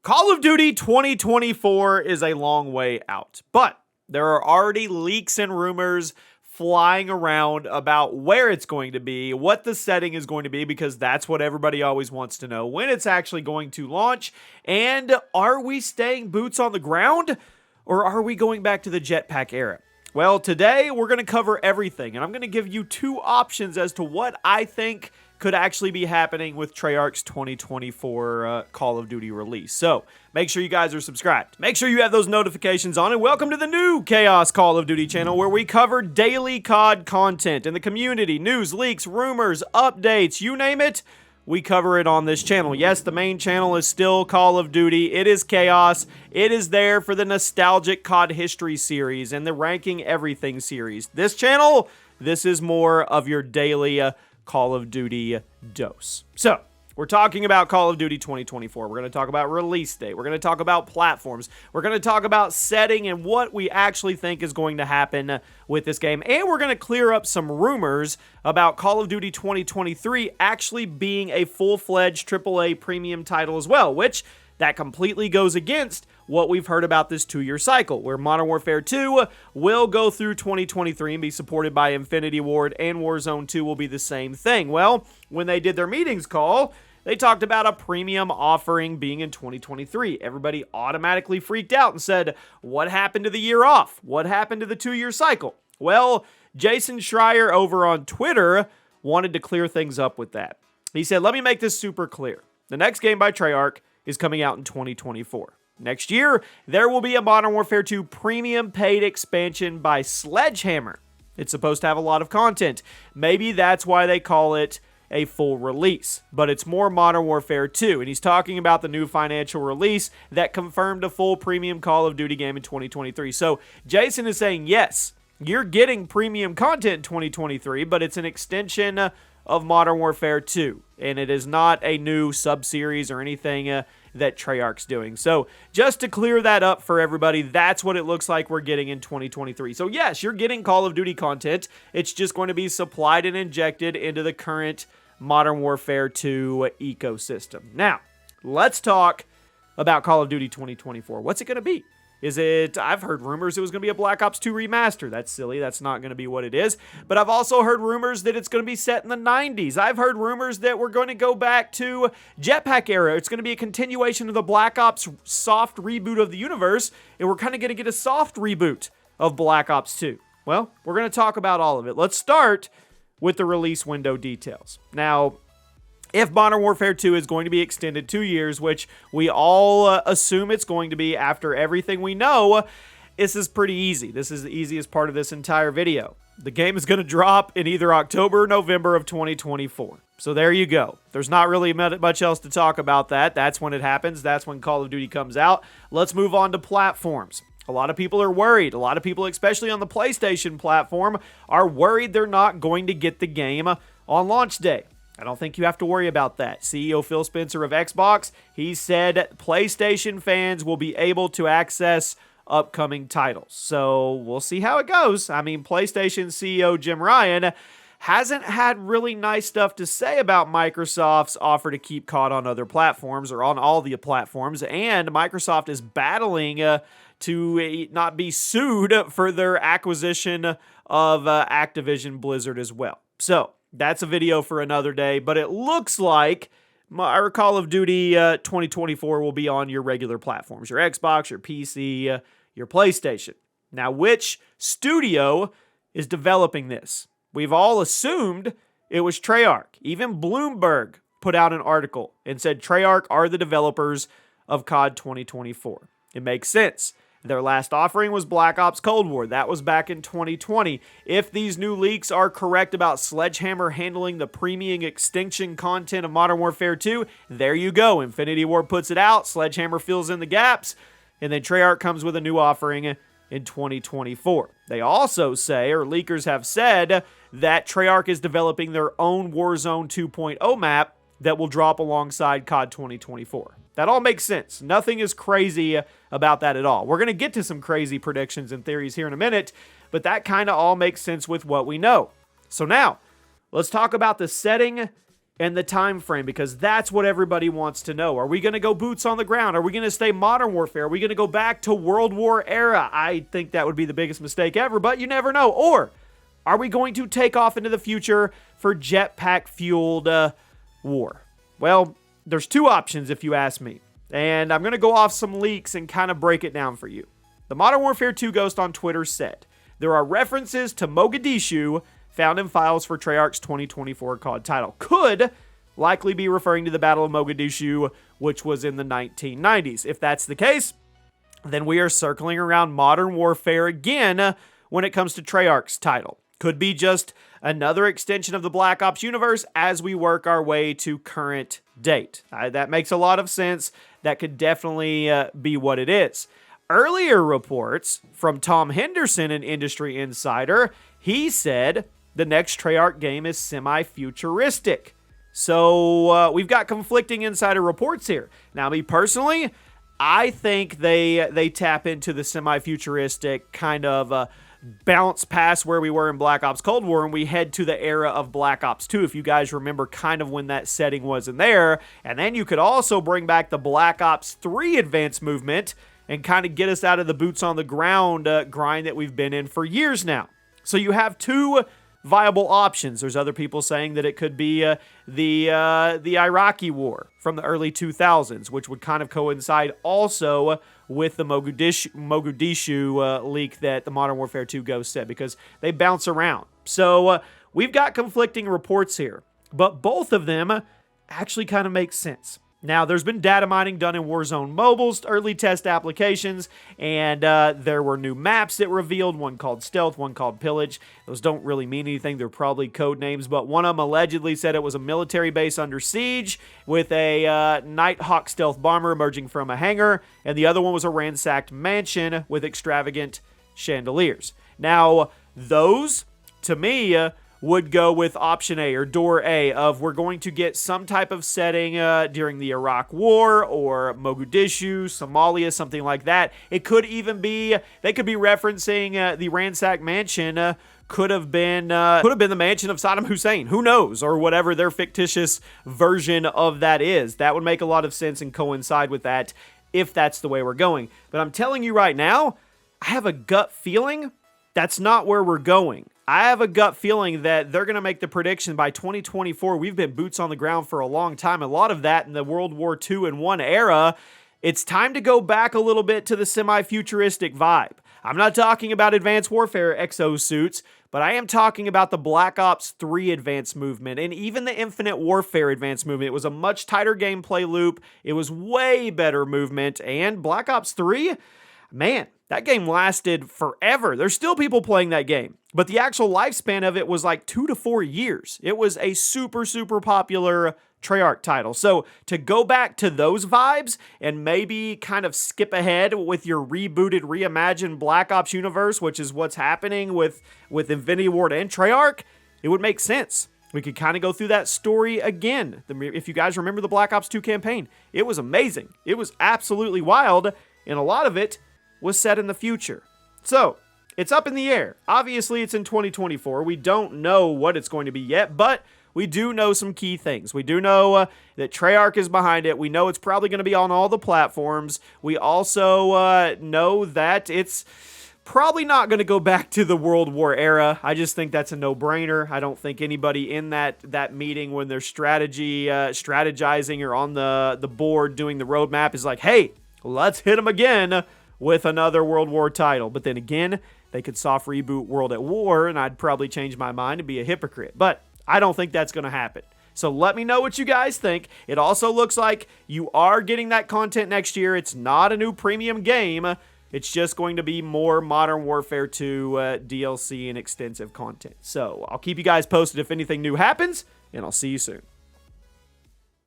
Call of Duty 2024 is a long way out, but there are already leaks and rumors flying around about where it's going to be, what the setting is going to be, because that's what everybody always wants to know, when it's actually going to launch, and are we staying boots on the ground, or are we going back to the jetpack era? Well, today we're going to cover everything, and I'm going to give you two options as to what I think could actually be happening with Treyarch's 2024 Call of Duty release. So, make sure you guys are subscribed. Make sure you have those notifications on, and welcome to the new Chaos Call of Duty channel, where we cover daily COD content in the community, news, leaks, rumors, updates, you name it. We cover it on this channel. Yes, the main channel is still Call of Duty. It is Chaos. It is there for the nostalgic COD history series and the ranking everything series. This channel, this is more of your daily Call of Duty dose. So, we're talking about Call of Duty 2024. We're going to talk about release date. We're going to talk about platforms. We're going to talk about setting and what we actually think is going to happen with this game. And we're going to clear up some rumors about Call of Duty 2023 actually being a full-fledged AAA premium title as well, which that completely goes against what we've heard about this 2-year cycle, where Modern Warfare 2 will go through 2023 and be supported by Infinity Ward, and Warzone 2 will be the same thing. Well, when they did their meetings call, they talked about a premium offering being in 2023. Everybody automatically freaked out and said, what happened to the year off? What happened to the 2-year cycle? Well, Jason Schreier over on Twitter wanted to clear things up with that. He said, let me make this super clear. The next game by Treyarch is coming out in 2024. Next year, there will be a Modern Warfare 2 premium paid expansion by Sledgehammer. It's supposed to have a lot of content. Maybe that's why they call it a full release, but it's more Modern Warfare 2, and he's talking about the new financial release that confirmed a full premium Call of Duty game in 2023. So Jason is saying, yes, you're getting premium content in 2023, but it's an extension of Modern Warfare 2, and it is not a new sub-series or anything that Treyarch's doing. So just to clear that up for everybody, that's what it looks like we're getting in 2023. So yes, you're getting Call of Duty content. It's just going to be supplied and injected into the current Modern Warfare 2 ecosystem. Now, let's talk about Call of Duty 2024. What's it going to be? I've heard rumors it was going to be a Black Ops 2 remaster. That's silly. That's not going to be what it is. But I've also heard rumors that it's going to be set in the 90s. I've heard rumors that we're going to go back to Jetpack era. It's going to be a continuation of the Black Ops soft reboot of the universe, and we're kind of going to get a soft reboot of Black Ops 2. Well, we're going to talk about all of it. Let's start with the release window details. Now, if Modern Warfare 2 is going to be extended 2 years, which we all assume it's going to be after everything we know, this is pretty easy. This is the easiest part of this entire video. The game is going to drop in either October or November of 2024. So there you go. There's not really much else to talk about that. That's when it happens. That's when Call of Duty comes out. Let's move on to platforms. A lot of people are worried. A lot of people, especially on the PlayStation platform, are worried they're not going to get the game on launch day. I don't think you have to worry about that. CEO Phil Spencer of Xbox, he said PlayStation fans will be able to access upcoming titles. So we'll see how it goes. I mean, PlayStation CEO Jim Ryan hasn't had really nice stuff to say about Microsoft's offer to keep COD on other platforms, or on all the platforms, and Microsoft is battling to not be sued for their acquisition of Activision Blizzard as well. So that's a video for another day, but it looks like our Call of Duty 2024 will be on your regular platforms, your Xbox, your PC, your PlayStation. Now, which studio is developing this? We've all assumed it was Treyarch. Even Bloomberg put out an article and said Treyarch are the developers of COD 2024. It makes sense. Their last offering was Black Ops Cold War. That was back in 2020. If these new leaks are correct about Sledgehammer handling the premium extinction content of Modern Warfare 2, there you go. Infinity Ward puts it out, Sledgehammer fills in the gaps, and then Treyarch comes with a new offering in 2024. They also say, or leakers have said, that Treyarch is developing their own Warzone 2.0 map that will drop alongside COD 2024. That all makes sense. Nothing is crazy about that at all. We're going to get to some crazy predictions and theories here in a minute, but that kind of all makes sense with what we know. So now, let's talk about the setting and the time frame, because that's what everybody wants to know. Are we going to go boots on the ground? Are we going to stay Modern Warfare? Are we going to go back to World War era? I think that would be the biggest mistake ever, but you never know. Or are we going to take off into the future for jetpack-fueled war? Well, there's two options if you ask me, and I'm going to go off some leaks and kind of break it down for you. The Modern Warfare 2 Ghost on Twitter said, there are references to Mogadishu found in files for Treyarch's 2024 COD title. Could likely be referring to the Battle of Mogadishu, which was in the 1990s. If that's the case, then we are circling around Modern Warfare again when it comes to Treyarch's title. Could be just another extension of the Black Ops universe as we work our way to current date. That makes a lot of sense. That could definitely be what it is. Earlier reports from Tom Henderson, an industry insider, he said the next Treyarch game is semi-futuristic. So we've got conflicting insider reports here. Now, me personally, I think they tap into the semi-futuristic kind of bounce past where we were in Black Ops Cold War, and we head to the era of Black Ops 2, if you guys remember kind of when that setting was in there. And then you could also bring back the Black Ops 3 advanced movement and kind of get us out of the boots on the ground grind that we've been in for years now. So you have two viable options. There's other people saying that it could be the Iraqi war from the early 2000s, which would kind of coincide also with the Mogadishu leak that the Modern Warfare 2 Ghost said, because they bounce around. So we've got conflicting reports here, but both of them actually kind of make sense. Now, there's been data mining done in Warzone Mobile's early test applications, and there were new maps that revealed, one called Stealth, one called Pillage. Those don't really mean anything. They're probably code names, but one of them allegedly said it was a military base under siege with a Nighthawk stealth bomber emerging from a hangar, and the other one was a ransacked mansion with extravagant chandeliers. Now, those, to me, would go with option A, or door A, of we're going to get some type of setting during the Iraq War or Mogadishu, Somalia, something like that. It could even be, they could be referencing the ransacked mansion could have been the mansion of Saddam Hussein. Who knows? Or whatever their fictitious version of that is. That would make a lot of sense and coincide with that if that's the way we're going. But I'm telling you right now, I have a gut feeling that's not where we're going. I have a gut feeling that they're going to make the prediction by 2024. We've been boots on the ground for a long time. A lot of that in the World War II and I era. It's time to go back a little bit to the semi-futuristic vibe. I'm not talking about Advanced Warfare exosuits, but I am talking about the Black Ops 3 advanced movement and even the Infinite Warfare advanced movement. It was a much tighter gameplay loop. It was way better movement. And Black Ops 3, man, that game lasted forever. There's still people playing that game, but the actual lifespan of it was like 2 to 4 years. It was a super, super popular Treyarch title. So to go back to those vibes and maybe kind of skip ahead with your rebooted, reimagined Black Ops universe, which is what's happening with Infinity Ward and Treyarch, it would make sense. We could kind of go through that story again. If you guys remember the Black Ops 2 campaign, it was amazing. It was absolutely wild, and a lot of it was set in the future. So, it's up in the air. Obviously, it's in 2024. We don't know what it's going to be yet, but we do know some key things. We do know that Treyarch is behind it. We know it's probably going to be on all the platforms. We also know that it's probably not going to go back to the World War era. I just think that's a no-brainer. I don't think anybody in that meeting when they're strategizing or on the board doing the roadmap is like, hey, let's hit them again with another World War title. But then again, they could soft reboot World at War, and I'd probably change my mind and be a hypocrite. But I don't think that's going to happen. So let me know what you guys think. It also looks like you are getting that content next year. It's not a new premium game. It's just going to be more Modern Warfare 2 DLC and extensive content. So I'll keep you guys posted if anything new happens, and I'll see you soon.